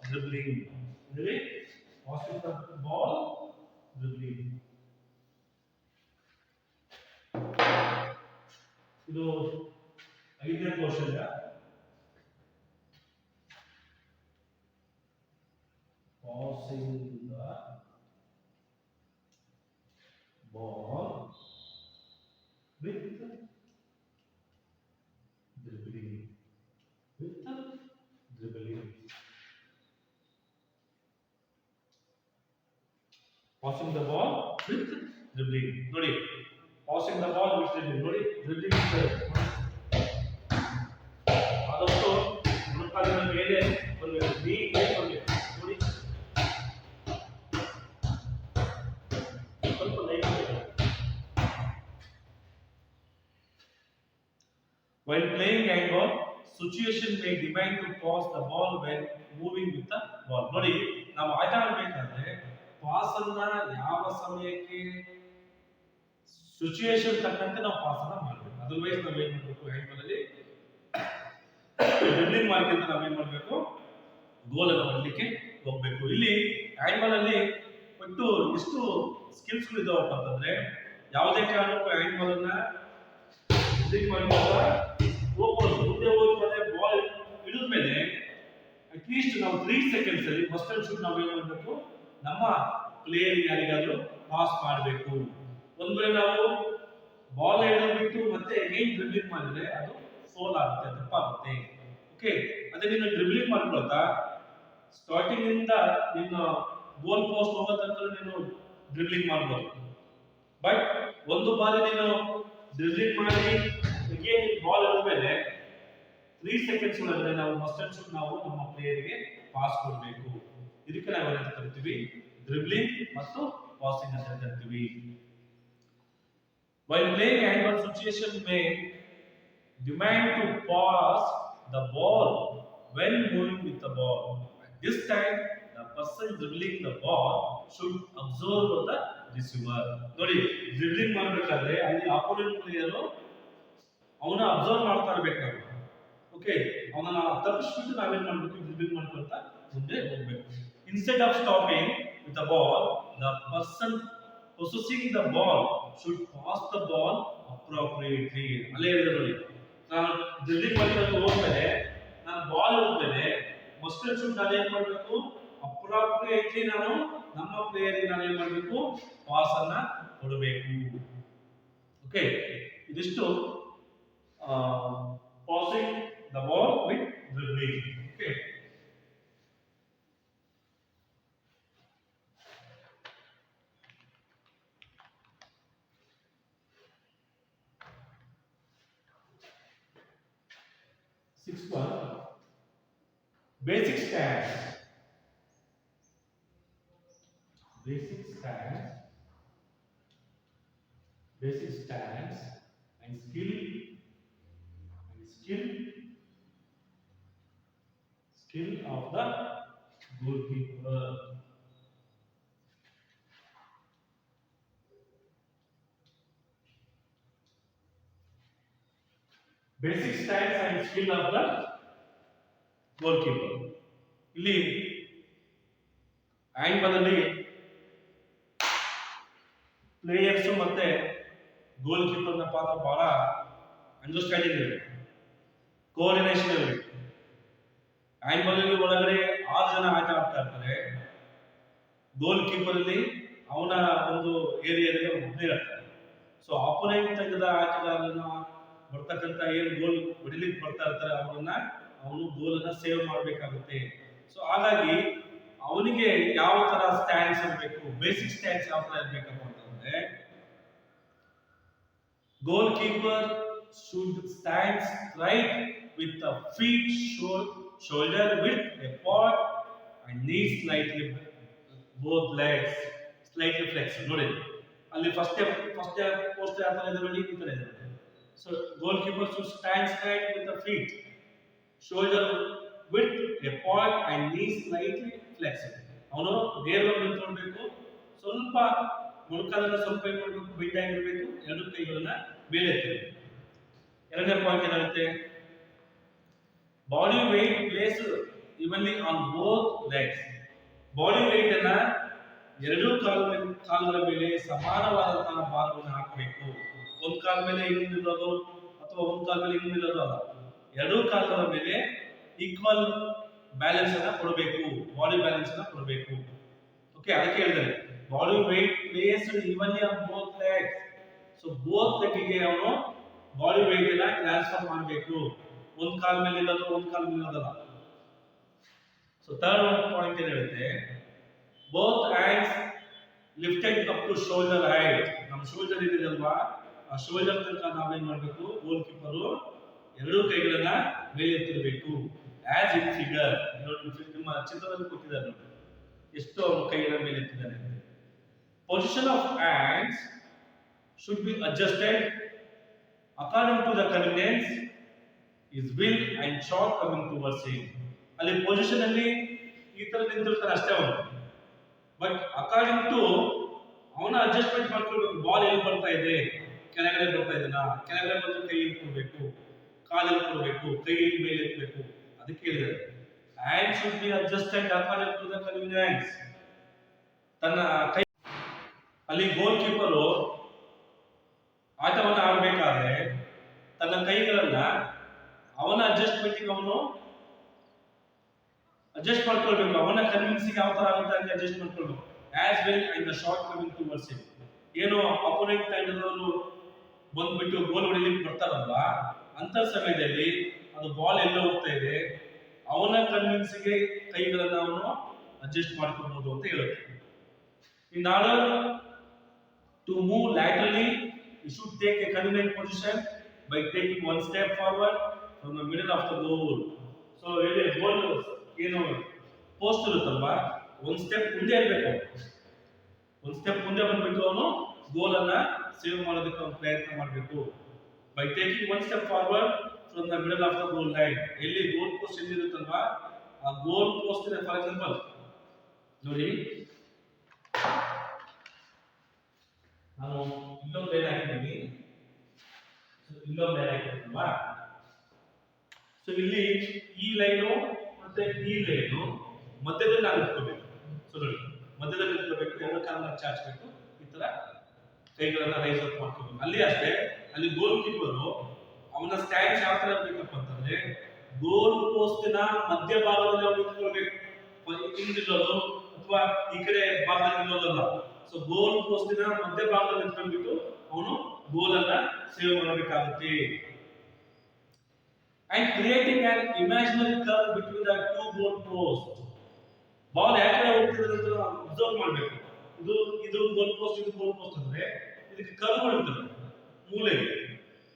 ಡ್ರಿಬ್ಲಿಂಗ್. ಅಂದ್ರೆ ಪಾಸಿಂಗ್ ದ ಬಾಲ್ ಡ್ರಿಬ್ಲಿಂಗ್ ಇದು 5ನೇ question. Passing the ball with dribbling. With dribbling. Passing the ball with dribbling. Nodi. Passing the ball with dribbling. Nodi. Dribbling is ಆದಷ್ಟು ಮುಖದ ಮೇಲೆ ಒಂದು deep ನೋಡಿ. While playing handball, situation may demand to pass the ball when moving with the ball. ನೋಡಿ, ನಾವು ಆಟ ಆಡಬೇಕಾದ್ರೆ pass ಅನ್ನ ಯಾವ ಸಮಯಕ್ಕೆ ಸಿಚುಯೇಷನ್ ತಕ್ಕಂತೆ ನಾವು ಪಾಸ್ ಅನ್ನ ಮಾಡಬೇಕು. ಅದರ್ವೈಸ್ ನಾವು ಏನು ಮಾಡಬೇಕು, ಹ್ಯಾಂಡ್ಬಾಲ್ ಅಲ್ಲಿ ಡ್ರಿಬ್ಲಿಂಗ್ ಮಾಡ್ಕೊಂತ ನಾವು ಏನು ಮಾಡಬೇಕು, ಗೋಲ್ ಅನ್ನು ಹೊಡಲಿಕ್ಕೆ ಹೋಗಬೇಕು. ಇಲ್ಲಿ ಹ್ಯಾಂಡ್ಬಾಲ್ ಅಲ್ಲಿ ಒಟ್ಟು ಎಷ್ಟು ಸ್ಕಿಲ್ಸ್ ಗಳು ಇದಾವಪ್ಪ ಅಂತಂದ್ರೆ ಯಾವುದೇ ಕಾರಣಕ್ಕೂ ಹ್ಯಾಂಡ್ಬಾಲ್ ಅನ್ನ ಮುಂದೆ ಹೋಗ್ತಾರೆ ಬಾಲ್ ಹಿಡಿದ ಮೇಲೆ ಅಟ್ಲೀಸ್ಟ್ ನಾವು 3 ಸೆಕೆಂಡ್ಸ್ ಅಲ್ಲಿ ಫಸ್ಟ್ ಅಂಡ್ ಶೂಟ್ ನಾವು ಏನು ಮಾಡಬೇಕು, ನಮ್ಮ ಪ್ಲೇಯರ್ ಯಾರಿಗಾದ್ರೂ ಪಾಸ್ ಮಾಡಬೇಕು. ಒಂದ್ ವೇಳೆ ನಾವು ಬಾಲ್ ಹಿಡಿದ್ಬಿಟ್ಟು ಮತ್ತೆ ಅಗೈನ್ ಡ್ರಿಬ್ಲಿಂಗ್ ಮಾಡಿದ್ರೆ ಅದು ಸೋಲ್ ಆಗುತ್ತೆ, ತಪ್ಪಾಗುತ್ತೆ. ಓಕೆ, ಅದೇ ನೀನು ಡ್ರಿಬ್ಲಿಂಗ್ ಮಾಡ್ಕೊಳ್ತಾ ಸ್ಟಾರ್ಟಿಂಗ್ ಇಂದ ನಿನ್ನ ಗೋಲ್ ಪೋಸ್ಟ್ ಹೋಗೋ ತನಕ ನೀನು ಡ್ರಿಬ್ಲಿಂಗ್ ಮಾಡ್ಬೋದು. ಬಟ್ ಒಂದು ಬಾರಿ ನೀನು ಡ್ರಿಬ್ಲಿಂಗ್ ಮಾಡಿ ಅಗೇನ್ ಬಾಲ್ ಹಿಡಿದ್ಮೇಲೆ 3 ಸೆಕೆಂಡ್ಸ್ ಒಳಗಡೆ ನಾವು ಮಸ್ಟ್ ಅಂಡ್ ಶೂಟ್ ನಾವು ನಮ್ಮ ಪ್ಲೇಯರ್ಗೆ ಪಾಸ್ ಕೊಡಬೇಕು. ಇದಕ್ಕೆ ನಾವು ಏನಂತ ಕರಿತೀವಿ, ಡ್ರಿಬ್ಲಿಂಗ್ ಮತ್ತು ಪಾಸಿಂಗ್ ಅಂತ ಕರಿತೀವಿ. While playing handball, situation may demand to pass the ball when moving with the ball. At this time, the person dribbling the ball should observe the receiver. ನೋಡಿ, ಡ್ರಿಬ್ಲಿಂಗ್ ಮಾಡಬೇಕಾದ್ರೆ ಅಲ್ಲಿ ಅಪೋನೆಂಟ್ ಪ್ಲೇಯರ್ ಅವನ observe ಮಾಡ್ತಾ ಇರಬೇಕು ನಾವು. Okay, ಅವನನ್ನ ತಪ್ಪಿಸ್ಬಿಟ್ಟು ನಾವೇನ್ ಮಾಡಬೇಕು, ಡ್ರಿಬ್ಲಿಂಗ್ ಮಾಡ್ಕೊಂತ ಮುಂದೆ ಹೋಗಬೇಕು. Instead of stopping with the ball, the person possessing the ball should pass the ball appropriately. ಅಲ್ಲೇ ಹೇಳಿದ್ರು ನೋಡಿ, ನಾನು ಡ್ರಿಬ್ಲಿಂಗ್ ಮಾಡ್ಕೊಂಡು ಹೋದ್ಮೇಲೆ ನಾನು ಬಾಲ್ ಹಿಡಿದ್ಮೇಲೆ ಮಸ್ಟ್ ಅಂಡ್ ಶೂಟ್ ನಾನು ಏನ್ ಮಾಡಬೇಕು, ಅಪ್ರಾಪ್ರಿಯೇಟ್ಲಿ ನಾನು ನಮ್ಮ ಪ್ಲೇಯರ್ಗೆ ನಾನು ಏನ್ ಮಾಡಬೇಕು, ಪಾಸ್ ಅನ್ನ ಕೊಡಬೇಕು. ಓಕೆ, ಇದಿಷ್ಟು passing the ball with dribbling. Okay. Sixth one, basic stance. Basic stance. Basic stance and skill. Skill of the goalkeeper. Basic stance and skill of the goalkeeper. ಇಲ್ಲಿ ಹ್ಯಾಂಡ್ಬಾಲ್ ಅಲ್ಲಿ ಪ್ಲೇಯರ್ಸ್ ಮತ್ತೆ ಗೋಲ್ keeper ನ ಪಾತ್ರ ಬಹಳ understanding ಇರಬೇಕು, coordination ಇರಬೇಕು. Handball ಅಲ್ಲಿ ಒಳಗಡೆ 6 ಜನ ಆಟ ಆಡ್ತಾ ಇರ್ತಾರೆ. ಗೋಲ್ ಕೀಪರ್ ಅಲ್ಲಿ ಅವನ ಒಂದು ಏರಿಯಾದಲ್ಲಿ ಒಬ್ಬನೇ ಇರ್ತಾರೆ. ಸೊ ಅಪೋನೆಂಟ್ ತೆಗೆದ ಆಟಗಾರನ ಬರ್ತಕ್ಕಂತ ಏನು ಗೋಲ್ ಹೊಡಿಲಿಕ್ಕೆ ಬರ್ತಾ ಇರ್ತಾರೆ ಅವನು ಗೋಲ್ ಅನ್ನ ಸೇವ್ ಮಾಡಬೇಕಾಗುತ್ತೆ. ಸೊ ಹಾಗಾಗಿ ಅವನಿಗೆ ಯಾವ ತರ ಸ್ಟ್ಯಾಂಡ್ಸ್ ಇರಬೇಕು, ಬೇಸಿಕ್ ಸ್ಟ್ಯಾನ್ಸ್ ಯಾವ ತರ ಇರಬೇಕಪ್ಪ ಅಂತಂದ್ರೆ goal keeper should stand straight with the feet shoulder width apart and knees slightly both legs slightly flexed. ನೋಡಿ ಅಲ್ಲಿ ಫಸ್ಟ್ ಪೋಸ್ಟ್ ಯಾವ ತರ ಇದೆ ನೋಡಿ ಈ ತರ ಇದೆ. So goalkeeper should stand straight with the feet shoulder width apart and knees slightly flexed. ಅವನು ನೇರವಾಗಿ ನಿಂತ್ಕೊಳ್ಬೇಕು, ಸ್ವಲ್ಪ ಮೊಣಕಾಲನ್ನ ಸ್ವಲ್ಪ ಏನು ಮಾಡಬೇಕು, ಬಿಡ್ ಆಗಿರಬೇಕು, ಎರಡು ಕೈಗಳನ್ನ ಮೇಲೆ ಎತ್ತಬೇಕು. ಎರಡನೇ ಪಾಯಿಂಟ್ ಏನಾಗುತ್ತೆ, body weight placed evenly on both legs. Body weight ಅನ್ನ ಎರಡೂ ಕಾಲುಗಳ ಮೇಲೆ ಸಮಾನವಾದಂತಹ ಭಾರವನ್ನು ಹಾಕಬೇಕು. ಒಂದು ಕಾಲ ಮೇಲೆ ಇನ್ನೊಂದು ಇರೋದು ಅಥವಾ ಒಂದು ಕಾಲ ಮೇಲೆ ಇನ್ನೊಂದು ಇರೋದು ಅಲ್ಲ, ಎರಡೂ ಕಾಲುಗಳ ಮೇಲೆ ಈಕ್ವಲ್ ಬ್ಯಾಲೆನ್ಸ್ ಅನ್ನ ಕೊಡಬೇಕು, ಬಾಡಿ ಬ್ಯಾಲೆನ್ಸ್ ಅನ್ನ ಕೊಡಬೇಕು. ಓಕೆ, ಅದಕ್ಕೆ ಹೇಳಿದ್ದಾರೆ body weight placed evenly on both legs. So both leg ಗೆ ಅವನು ಬಾಡಿ weight ಅನ್ನ ಟ್ರಾನ್ಸ್ಫರ್ ಮಾಡಬೇಕು, ಒಂದು ಕಾಲ ಮೇಲೆ ಇರೋದು ಒಂದು ಕಾಲ ಮೇಲೆ ಇರೋದಲ್ಲ. ಸೊ ಥರ್ಡ್ ಒನ್ ಪಾಯಿಂಟ್ ಏನು ಹೇಳುತ್ತೆ, both hands lifted up to shoulder height. ನಮ್ಮ ಶೋಲ್ಡರ್ ಇದೆಯಲ್ವಾ, ಆ ಶೋಲ್ಡರ್ ತನಕ ನಾವೇನ್ ಮಾಡಬೇಕು, ಗೋಲ್ ಕೀಪರು ಎರಡೂ ಕೈಗಳನ್ನ ಮೇಲೆ ಎತ್ತಿರಬೇಕು. ಆಸ್ ಇನ್ ಫಿಗರ್ ನಿಮ್ಮ ಚಿತ್ರದಲ್ಲಿ ಕೊಟ್ಟಿದ್ದಾರೆ ನೋಡಿ, ಎಷ್ಟು ಅವನು ಕೈಗಳ ಮೇಲೆ ಎತ್ತಿದ್ದಾನೆ. Position of hands should be adjusted according to the convenience his will and shot coming towards him. ಅಲ್ಲಿ ಪೊಸಿಷನ್ ಅಲ್ಲಿ ಈ ತರ ನಿಂತಿರ್ತಾನೆ ಅಷ್ಟೇ ಅವನು, ಬಟ್ ಅಕಾರ್ಡಿಂಗ್ ಟು ಅವನ ಅಡ್ಜಸ್ಟ್ಮೆಂಟ್ ಮಾಡ್ಕೊಳ್ಬೇಕು. ಬಾಲ್ ಎಲ್ಲಿ ಬರ್ತಾ ಇದೆ, ಕೆಳಗಡೆ ಬರ್ತಾ ಇದೆನಾ, ಕೆಳಗಡೆ ಬಂದು ಕೈ ಇಟ್ಕೊಳ್ಬೇಕು, ಕಾಲಲ್ಲಿ ಕೊಡಬೇಕು, ಕೈ ಮೇಲೆ ಎತ್ತಬೇಕು. ಅದಕ್ಕೆ ಹೇಳಿದ್ದಾರೆ hand should be adjusted according to the convenience. ತನ್ನ ಕೈ ಅಲ್ಲಿ ಗೋಲ್ ಕೀಪರು ಆಟವನ್ನು ಆಡಬೇಕಾದ್ರೆ ತನ್ನ ಕೈಗಳನ್ನ ಅವನ ಅಡ್ಜಸ್ಟ್ಮೆಂಟ್ ಅವನು ಅಡ್ಜಸ್ಟ್ ಮಾಡ್ಕೊಳ್ಬೇಕು, ಅವನ ಕನ್ವಿನ್ಸಿಂಗ್ ಯಾವ ತರ ಆಗುತ್ತೆ ಅಂತ ಅಡ್ಜಸ್ಟ್ ಮಾಡ್ಕೊಳ್ಬೇಕು. As well and the shot coming towards him. ಏನು ಅಪೋನೆಂಟ್ ತಂಡದವರು ಬಂದ್ಬಿಟ್ಟು ಗೋಲ್ ಹೊಡಿಲಿಕ್ಕೆ ಬರ್ತಾರಲ್ವಾ, ಅಂತ ಸಮಯದಲ್ಲಿ ಅದು ಬಾಲ್ ಎಲ್ಲ ಹೋಗ್ತಾ ಇದೆ, ಅವನ ಕನ್ವಿನ್ಸಿಗೆ ಕೈಗಳನ್ನ ಅವನು ಅಡ್ಜಸ್ಟ್ ಮಾಡ್ಕೊಳ್ಬಹುದು ಅಂತ ಹೇಳುತ್ತೆ. In order to move laterally, you should take a convenient position by taking one step forward from the middle of the goal. So ಇಲ್ಲಿ ಗೋಲ್ ಏನು ಪೋಸ್ಟ್ ಇರುತ್ತಲ್ವಾ, ಒಂದು ಸ್ಟೆಪ್ ಮುಂದೆ ಇರಬೇಕು, ಒಂದು ಸ್ಟೆಪ್ ಮುಂದೆ ಬಂದ್ಬಿಟ್ಟು ಅವನು ಗೋಲ್ ಅನ್ನ ಸೇವ್ ಮಾಡೋದಕ್ಕೆ ಅವನು ಪ್ರಯತ್ನ ಮಾಡಬೇಕು. By taking one step forward from the middle of the goal line. ಎಲ್ಲಿ ಗೋಲ್ ಪೋಸ್ಟ್ ಎಲ್ಲಿರುತ್ತಲ್ವಾ, ಆ ಗೋಲ್ ಪೋಸ್ಟ್ ಇದೆ. ಫಾರ್ ಎಕ್ಸಾಂಪಲ್ ನೋಡಿ, ನಾನು ಇಲ್ಲೊಂದು ಲೈನ್ ಹಾಕಿದ್ದೀನಿ, ಇಲ್ಲೊಂದು ಲೈನ್ ಹಾಕಿದ್ದೀನಲ್ವಾ. ಸೊ ಇಲ್ಲಿ ಈ ಲೈನು ಮತ್ತೆ ಈ ಲೈನು ಮಧ್ಯದಲ್ಲಿ ನಾವು ಇಟ್ಕೋಬೇಕು. ಸೊ ನೋಡಿ, ಮಧ್ಯದಲ್ಲಿ ಇಟ್ಕೋಬೇಕು, ಎರಡು ಕಾಲನ್ನ ಚಾಚಬೇಕು, ಈ ತರ ಕೈಗಳನ್ನ ರೈಸ್ ಅಪ್ ಮಾಡ್ಕೋಬೇಕು. ಅಲ್ಲಿ ಅಷ್ಟೇ, ಅಲ್ಲಿ ಗೋಲ್ ಕೀಪರು ಅವನ ಸ್ಟ್ಯಾಂಡ್ಸ್ ಯಾವ ತರ ಇರಬೇಕಪ್ಪ ಅಂತಂದ್ರೆ ಗೋಲ್ ಪೋಸ್ಟಿನ ಮಧ್ಯ ಭಾಗದಲ್ಲಿ ಅವನು ನಿಂತ್ಕೊಳ್ಬೇಕು, ಹಿಂದಿರೋದು ಅಥವಾ ಈ ಕಡೆ ಭಾಗದಲ್ಲಿ ನಿಲ್ಲೋದಲ್ಲ. ಸೊ ಗೋಲ್ ಪೋಸ್ಟಿನ ಮಧ್ಯ ಭಾಗದಲ್ಲಿ ನಿಂತ್ಕೊಂಡ್ಬಿಟ್ಟು ಅವನು ಗೋಲ್ ಅನ್ನ ಸೇವ್ ಮಾಡಬೇಕಾಗುತ್ತೆ. And creating an imaginary curve between the two goal posts. Ball ಯಾಕೆ ಹೋಗ್ತಿದೆ ಅಂತ ಅಬ್ಸರ್ವ್ ಮಾಡಬೇಕು. ಇದು ಗೋಲ್ ಪೋಸ್ಟ್, ಇದು ಗೋಲ್ ಪೋಸ್ಟ್ ಅಂದ್ರೆ ಇದಕ್ಕೆ ಕರ್ವ್ ಇರ್ತದೆ ಮೂಲೆಗೆ,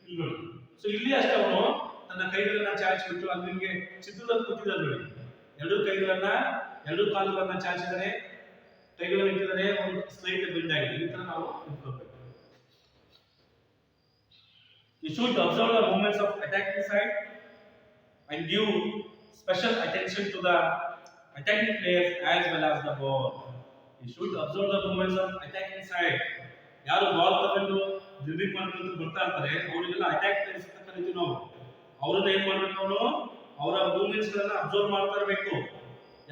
ಇಲ್ಲಿ ನೋಡಿ. ಸೊ ಇಲ್ಲಿ ಅಷ್ಟೇ ಅವನು ತನ್ನ ಕೈಗಳನ್ನ ಚಾಚಿಬಿಟ್ಟು, ಅಲ್ಲಿ ನಿಮಗೆ ಚಿತ್ರದಲ್ಲಿ ಕೊಟ್ಟಿದ್ದಾರೆ ನೋಡಿ, ಎರಡು ಕೈಗಳನ್ನ ಎರಡು ಕಾಲುಗಳನ್ನ ಚಾಚಿದರೆ, ಕೈಗಳನ್ನು ಇಟ್ಟಿದ್ದಾರೆ, ಒಂದು ಸ್ಲೈಟ್ ಬಿಲ್ಡ್ ಆಗಿದೆ. ಈ ತರ ನಾವು ನಿಂತ್ಕೊಳ್ಬೇಕು. You should observe the movements of attacking side and give special attention to the attacking players as well as the ball. You should observe the movements of attacking side. ಯಾರು ball ತಗೊಂಡು dribbling ಮಾಡ್ಕೊಂಡು ಬರ್ತಾ ಇರ್ತಾರೆ ಅವರಿಗೆಲ್ಲ attack players ಅಂತ ಕರಿತೀವಿ ನಾವು. ಅವರನ್ನ ಏನ್ ಮಾಡ್ಬೇಕು, ಅವನು ಅವರ ಮೂವ್ಮೆಂಟ್ಸ್ ಗಳನ್ನ ಅಬ್ಸರ್ವ್ ಮಾಡ್ತಾ ಇರಬೇಕು.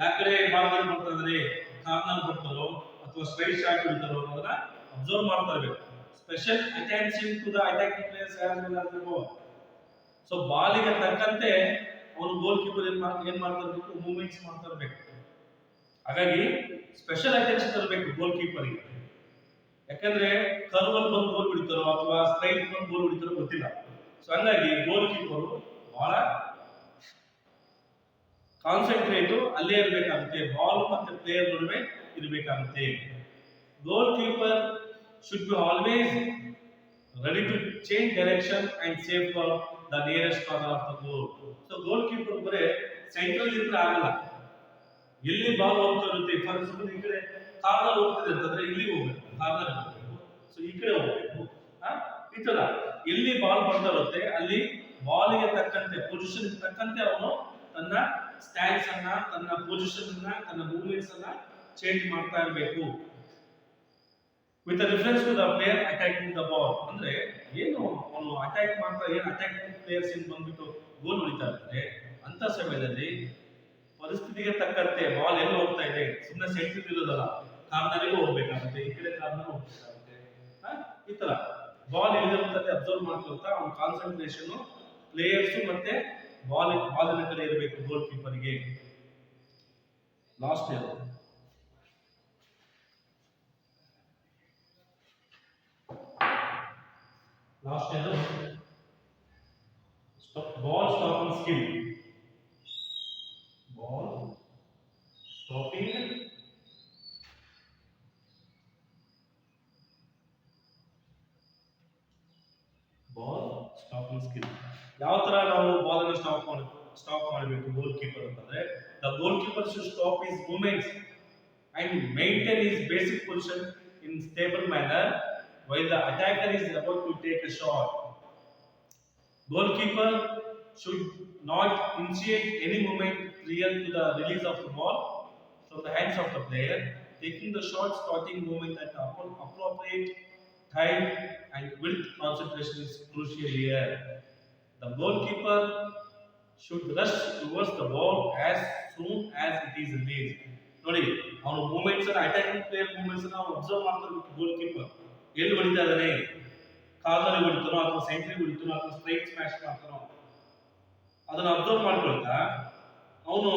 ಯಾಕಡೆ ಬಾಲ್ ಬರ್ತಾ ಇದ್ದಾರೆ, ಕಾರ್ನರ್ ಬರ್ತಾರೋ ಅಥವಾ ಸ್ಟ್ರೈಟ್ ಶಾಟ್ ಬಿಡ್ತಾರೋ ಅದನ್ನ ಅಬ್ಸರ್ವ್ ಮಾಡ್ತಾ ಇರಬೇಕು. Special attention to the attacking players as well as the ball. So ಬಾಲಿಗೆ ತಕ್ಕಂತೆ ಅವನು ಗೋಲ್ ಕೀಪರ್ ಏನ್ ಮಾಡ್ತಾ ಇರಬೇಕು, ಮೂವ್ಮೆಂಟ್ಸ್ ಮಾಡ್ತಾ ಇರಬೇಕು. ಹಾಗಾಗಿ ಸ್ಪೆಷಲ್ ಅಟೆನ್ಷನ್ ಇರಬೇಕು ಗೋಲ್ ಕೀಪರ್ಗೆ. ಯಾಕಂದ್ರೆ ಕರ್ವ್ ಅಲ್ಲಿ ಬಂದು ಗೋಲ್ ಹೊಡಿತಾರೋ ಅಥವಾ ಸ್ಟ್ರೈಟ್ ಬಂದು ಗೋಲ್ ಹೊಡಿತಾರೋ ಗೊತ್ತಿಲ್ಲ. ಸೊ ಹಂಗಾಗಿ ಗೋಲ್ ಕೀಪರ್ ಬಹಳ ಕಾನ್ಸಂಟ್ರೇಟ್ ಅಲ್ಲೇ ಇರಬೇಕಾಗುತ್ತೆ, ಬಾಲ್ ಮತ್ತೆ ಪ್ಲೇಯರ್ ನಡುವೆ ಇರಬೇಕಾಗುತ್ತೆ. Goalkeeper should be always ready to change direction and save for the nearest corner of the goal. So goalkeeper ಬರೇ ಸೆಂಟ್ರಲ್ ಇದ್ರೆ ಆಗಲ್ಲ. ಎಲ್ಲಿ ಬಾಲ್ ಹೋಗ್ತಾ ಇರುತ್ತೆ, ಫಾರ್ ಎಕ್ಸಾಂಪಲ್ ಈ ಕಡೆ ಕಾರ್ನರ್ ಹೋಗ್ತಿದೆ ಅಂತಂದ್ರೆ ಇಲ್ಲಿ ಹೋಗ್ಬೇಕು, ಕಾರ್ನರ್ ಹೋಗ್ಬೇಕು. ಸೊ ಈ ಕಡೆ ಹೋಗ್ಬೇಕು. ಈ ತರ ಎಲ್ಲಿ ಬಾಲ್ ಬರ್ತಾ ಇರುತ್ತೆ ಅಲ್ಲಿ ಬಾಲ್ಗೆ ತಕ್ಕಂತೆ ಪೊಸಿಷನ್ ತಕ್ಕಂತೆ ಅವನು ತನ್ನ ಸ್ಟ್ಯಾನ್ಸ್ ಅನ್ನ, ತನ್ನ ಪೊಸಿಷನ್ ಅನ್ನ, ತನ್ನ ಮೂವ್ಮೆಂಟ್ಸ್ ಅನ್ನ ಚೇಂಜ್ ಮಾಡ್ತಾ ಇರಬೇಕು. With reference to the player attacking the ball, ಅಂದ್ರೆ ಏನು ಅವನು ಅಟ್ಯಾಕ್ ಮಾಡ್ತಾ, ಏನು ಅಟ್ಯಾಕಿಂಗ್ ಪ್ಲೇಯರ್ಸ್ ಏನು ಬಂದ್ಬಿಟ್ಟು ಗೋಲ್ ಹೊಡಿತಾ ಇರ್ತಾರೆ ಅಂತ ಸಮಯದಲ್ಲಿ ಪರಿಸ್ಥಿತಿಗೆ ತಕ್ಕಂತೆ ಬಾಲ್ ಎಲ್ಲಿ ಹೋಗ್ತಾ ಇದೆ, ಸುಮ್ಮನೆ ಸೆಂಟ್ರಿಲ್ ಇರೋದಲ್ಲ, ಕಾರ್ನರ್ಗೆ ಹೋಗ್ಬೇಕಾಗುತ್ತೆ, ಈ ಕಡೆ ಕಾರ್ನರ್ ಹೋಗ್ಬೇಕಾಗುತ್ತೆ. ಈ ತರ ಬಾಲ್ ಎಲ್ಲಿರುತ್ತದೆ ಅಬ್ಸರ್ವ್ ಮಾಡ್ಕೊಳ್ತಾ ಅವನ ಕಾನ್ಸಂಟ್ರೇಷನ್ ಪ್ಲೇಯರ್ಸ್ ಮತ್ತೆ ಬಾಲಿನ ಕಡೆ ಇರಬೇಕು ಗೋಲ್ ಕೀಪರ್ಗೆ. Last year ball stopping skill. Ball stopping skill. ಯಾವ ತರ ನಾವು ಬಾಲ್ ಅನ್ನು ಸ್ಟಾಪ್ ಮಾಡಬೇಕು ಗೋಲ್ ಕೀಪರ್ ಅಂತಂದ್ರೆ, the goal keeper should stop his movements and maintain his basic position in stable manner while the attacker is about to take a shot. Goalkeeper should not initiate any movement prior to the release of the ball from the hands of the player. Taking the shot starting movement at the appropriate time and with concentration is crucial here. The goalkeeper should rush towards the ball as soon as it is released. ನೋಡಿ ಅವನು movements ಅನ್ನ, attacking player movements ಅನ್ನ ಅವನು observe ಮಾಡ್ತಿರ್ಬೇಕು. ಗೋಲ್ keeper ಎಲ್ಲಿ ಹೊಡಿತಾ ಇದ್ದಾನೆ, corner ಹೊಡಿತಾನೋ ಅಥವಾ ಸೆಂಟ್ರಿ ಹೊಡಿತಾನೋ ಅಥವಾ ಸ್ಟ್ರೈಟ್ ಸ್ಮ್ಯಾಶ್ ಮಾಡ್ತಾನೋ ಅದನ್ನ ಅಬ್ಸರ್ವ್ ಮಾಡ್ಕೊಳ್ತಾ ಅವನು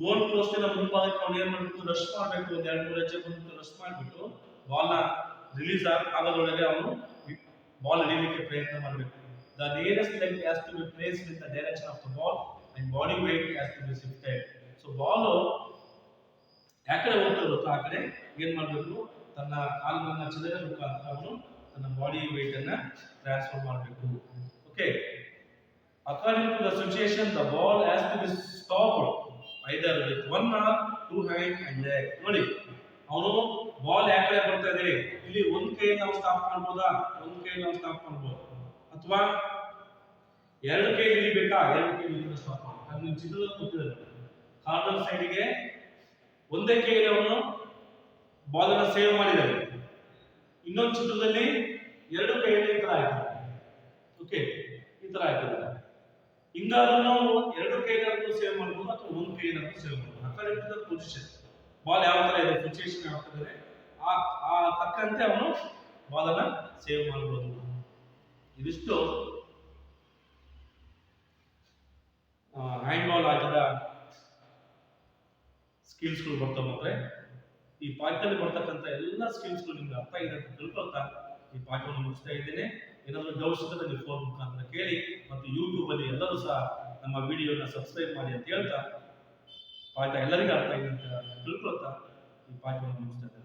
ಗೋಲ್ ಪೋಸ್ಟ್ ನ ಮುಂಭಾಗಕ್ಕೆ ಅವನು ಏನ್ ಮಾಡ್ಬೇಕು, ರಶ್ ಮಾಡಬೇಕು. ಒಂದು 2-3 ಹೆಜ್ಜೆ ಬಂದು ರಶ್ ಮಾಡಿಬಿಟ್ಟು ಬಾಲ್ ನ ರಿಲೀಸ್ ಆಗೋದ್ರೊಳಗೆ ಅವನು ಬಾಲ್ ಹಿಡಿಯಲಿಕ್ಕೆ ಪ್ರಯತ್ನ ಮಾಡಬೇಕು. The nearest leg has to be placed in the direction of the ball and body weight has to be shifted. So ball ಯಾಕಡೆ ಹೋಗ್ತಾ ಇರುತ್ತೋ ಆ ಕಡೆ ಏನ್ ಮಾಡಬೇಕು, ತನ್ನ ಕಾಲನ್ನ ಚಲನೆ ಮುಖಾಂತರ ಅವನು ತನ್ನ ಬಾಡಿ ವೇಟ್ ಅನ್ನ ಟ್ರಾನ್ಸ್ಫರ್ ಮಾಡಬೇಕು. Okay, according to the situation the ball has to be stopped either with one or two hand and leg. ನೋಡಿ ಅವನು ಬಾಲ್ ಯಾಕಡೆ ಬರ್ತಾ ಇದೆ, ಇಲ್ಲಿ ಒಂದ್ ಕೈ ನಾವು ಸ್ಟಾಪ್ ಮಾಡ್ಬೋದಾ, ಒಂದ್ ಕೈ ನಾವು ಸ್ಟಾಪ್ ಮಾಡ್ಬೋದು, ಅಥವಾ ಎರಡು ಕೈ ಹಿಡಿಬೇಕಾ, ಎರಡು ಕೈ ಹಿಡಿದು ಸ್ಟಾಪ್ ಮಾಡ್ಬೋದು. ಅದನ್ನ ಚಿತ್ರದಲ್ಲಿ ಗೊತ್ತಿದೆ. ಕಾರ್ನರ್ ಸೈಡ್ಗೆ ಒಂದೇ ಕೈಯಲ್ಲಿ ಅವನು ಬಾಲ್ ಅನ್ನು ಸೇವ್ ಮಾಡಿದ್ದಾರೆ, ಇನ್ನೊಂದು ಚಿತ್ರದಲ್ಲಿ ಎರಡು ಕೈಯಲ್ಲಿ ಈ ತರ ಹಾಕಿದ್ದಾರೆ. ಓಕೆ, ಈ ತರ ಹಾಕಿದ್ದಾರೆ. ಹಿಂಗಾದ್ರೂ ನಾವು ಎರಡು ಕೈಗಳನ್ನು ಸೇವ್ ಮಾಡಬಹುದು ಅಥವಾ ಒಂದು ಕೈಯನ್ನು ಸೇವ್ ಮಾಡಬಹುದು. According to the position, ball ಯಾವ ತರ ಇದೆ, ಸಿಚುಯೇಷನ್ ಯಾವ ತರ ಇದೆ ಆ ತಕ್ಕಂತೆ ಅವನು ಬಾಲ್ ಅನ್ನ ಸೇವ್ ಮಾಡಬಹುದು. ಇದಿಷ್ಟು ಹ್ಯಾಂಡ್ ಬಾಲ್ ಆಟದ ಸ್ಕಿಲ್ಸ್ಗಳು ಬರ್ತಾವ. ಮಾತ್ರ ಈ ಪಾಠದಲ್ಲಿ ಬರ್ತಕ್ಕಂಥ ಎಲ್ಲ ಸ್ಕಿಲ್ಸ್ಗಳು ನಿಮ್ಗೆ ಅರ್ಥ ಇದೆ ಅಂತ ತಿಳ್ಕೊಳ್ತಾ ಈ ಪಾಠವನ್ನು ಮುಗಿಸ್ತಾ ಇದ್ದೇನೆ. ಏನಾದರೂ ಡೌಟ್ಸ್ ಇದ್ದರೆ ನೀವು ಫೋನ್ ಮುಖಾಂತರ ಕೇಳಿ, ಮತ್ತು ಯೂಟ್ಯೂಬ್ ಅಲ್ಲಿ ಎಲ್ಲರೂ ಸಹ ನಮ್ಮ ವಿಡಿಯೋನ ಸಬ್ಸ್ಕ್ರೈಬ್ ಮಾಡಿ ಅಂತ ಹೇಳ್ತಾ ಪಾಠ ಎಲ್ಲರಿಗೂ ಅರ್ಥ ಇದೆ ಅಂತ ತಿಳ್ಕೊಳ್ತಾ ಈ ಪಾಠವನ್ನು ಮುಗಿಸ್ತಾ ಇದ್ದೇನೆ.